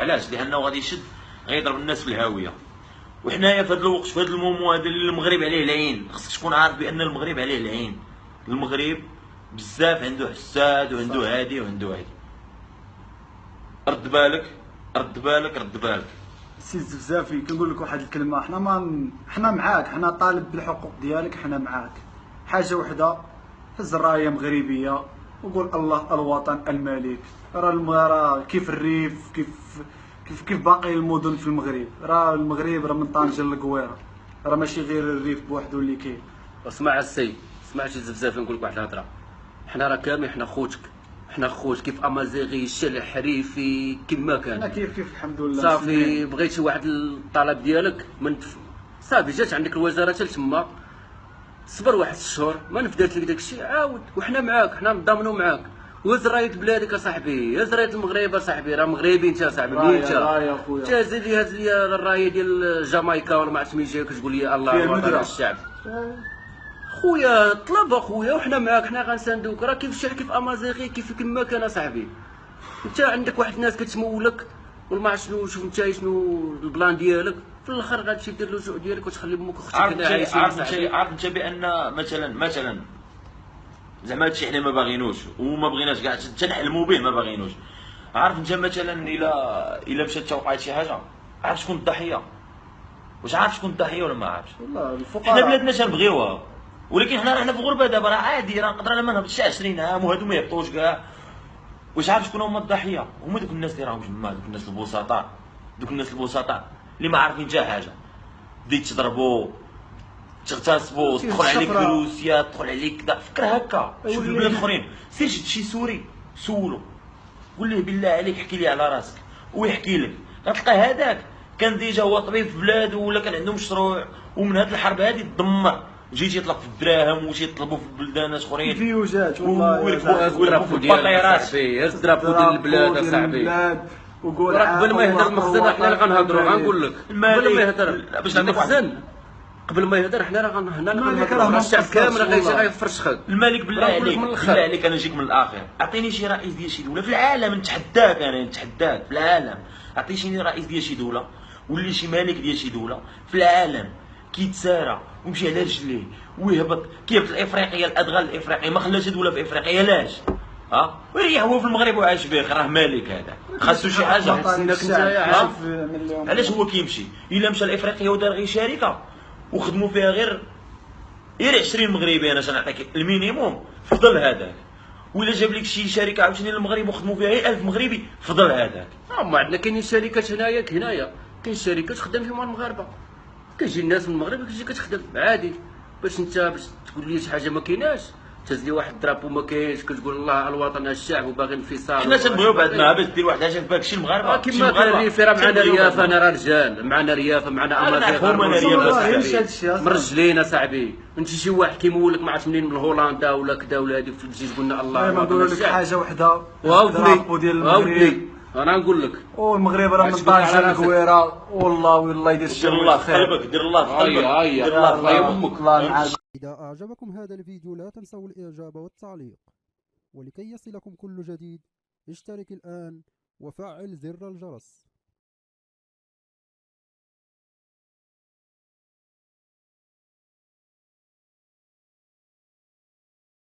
علاش؟ لانه غادي يشد غيضرب الناس في الهاويه. وحنايا في هذا الوقت في هذا المومو هذا اللي المغرب عليه العين، خصك تكون عارف بان المغرب عليه العين. المغرب بزاف عنده حساد وعنده هادي وعنده هادي. رد بالك رد بالك رد بالك. سي الزفزافي كنقول لك واحد الكلمه، حنا معاك، حنا طالب بالحقوق ديالك، حنا معاك. حاجه وحده، هز الرايه مغربيه وقول الله الوطن الملك. راه كيف الريف، كيف باقي المدن في المغرب. راه المغرب راه من طنجة للقويره، راه ماشي غير الريف بوحدو اللي كاين. اسمع السي، اسمع شي زفزافي نقول لك واحد الهضره. حنا راه كامل حنا خوتك، حنا خوت كيف امازيغي الشلح حريفي كيما كان. انا كيف الحمد لله. صافي بغيتي واحد الطلب ديالك من صافي جات عندك الوزاره حتى تما، صبر واحد 6 شهور ما نفدات لك داكشي عاود، وحنا معاك، حنا نضامنوا معاك. وهز رايه بلادك اصاحبي، هز رايه المغرب اصاحبي، راه مغربي انت اصاحبي. منين انت زيد لي هز لي الرايه ديال جامايكا ولا ما عرفت من جايك تقول لي الله الوطن الشعب. خويا طلب اخويا وحنا معاك، حنا غنساندوك. راه كيف الشعب كيف امازيغي كيف كما كان اصاحبي. انت عندك واحد الناس كتمولك وما عرفت شنو، شوف انت شنو البلان ديالك، في الاخر غتمشي دير اللجوء ديالك وتخلي امك واختك هنا عايشين. عارف انت بان مثلا زعما هادشي حنا ما باغينوش وما بغيناش كاع تنحلموا به، ما باغينوش. عارف انت مثلا الا مشات توقعت شي حاجه، عارف شكون الضحيه؟ واش عارف شكون الضحيه ولا ما عارفش؟ والله الفقراء. حنا بلادنا تنبغيوها، ولكن حنا في غربه دابا راه عادي، راه نقدر انا ما نهبطش 20 عام وهادو ما يهبطوش كاع. واش عارف شكون هما الضحيه؟ هما دوك الناس اللي راهم تما، دوك الناس البسطاء، دوك الناس البسطاء اللي ما عارفين حتى حاجه. بديت تضربوا تغتصبوا، تدخل عليك روسيا، تدخل عليك كذا. فكر هكا، شوف البلاد الاخرين، سير شد شي سوري سولو، قول ليه بالله عليك احكي لي على راسك ويحكي لك. غتلقى هذاك كان ديجا هو طبيب في بلاده ولا كان عنده مشروع، ومن هاد الحرب هادي تدمر، وجيت يطلق في الدراهم وجيت يطلبوا في بلدانات اخرين فيوجات والله. ويركبوا في البطيرات. هز درابو ديال البلاد اصاحبي. وقول قبل ما يهدر المخزن حنا اللي غنهضروا، غنقول لك قبل ما يهدر باش المخزن، قبل ما يهدر حنا راه هنا اللي غنهضروا. الشعب كامل غيجي غيفرشخك. الملك بالله عليك، بالله عليك انا نجيك من الاخر، اعطيني شي رئيس ديال شي دوله في العالم، نتحداك انا، نتحداك في العالم. اعطيني شي رئيس ديال شي دوله ولا شي ملك ديال شي دوله في العالم كيتسارى ويمشي على رجليه ويهبط كيهبط الافريقيه الادغال الافريقيه، ما خلاش دوله في افريقيا. علاش؟ ويريح هو في المغرب وعايش بخير، راه مالك هذا، خاصو شي حاجه. علاش هو كيمشي؟ الا مشى لافريقيا ودار غير شركه وخدموا فيها غير 20 مغربي، انا نعطيك المينيموم، فضل هذاك. ولا جاب لك شي شركه عاوتاني للمغرب وخدموا فيها غير 1000 مغربي، فضل هذاك. ما عندنا كاينين شركات هنايا كاين شركات خدام فيهم المغاربه، كيجي الناس من المغرب كتجي كتخدم عادي. باش تقول لي شي حاجه ما كايناش، تهز لي واحد الدرابو ما كاينش، كتقول الله الوطن الشعب وباغي الانفصال. حنا تنبغيو بعدنا باش دير واحد حاجه في بالك شي المغاربه كيما كان الريف، راه معنا ريافه، انا راه رجال، معنا ريافه، معنا امازيغ من رجلين اصاحبي. انت شي واحد كيمولك ما عرفت منين، من هولندا ولا كذا ولا هذيك، تجي تقول لنا الله ما نقول لك حاجه وحده، الدرابو ديال المغرب. انا نقول لك المغرب راه من طنجة للقويره، والله يدير الشر. دير الله في قلبك، دير الله في قلبك، دير الله في امك. الله معاك. إذا أعجبكم هذا الفيديو لا تنسوا الإعجاب والتعليق، ولكي يصلكم كل جديد اشترك الآن وفعل زر الجرس.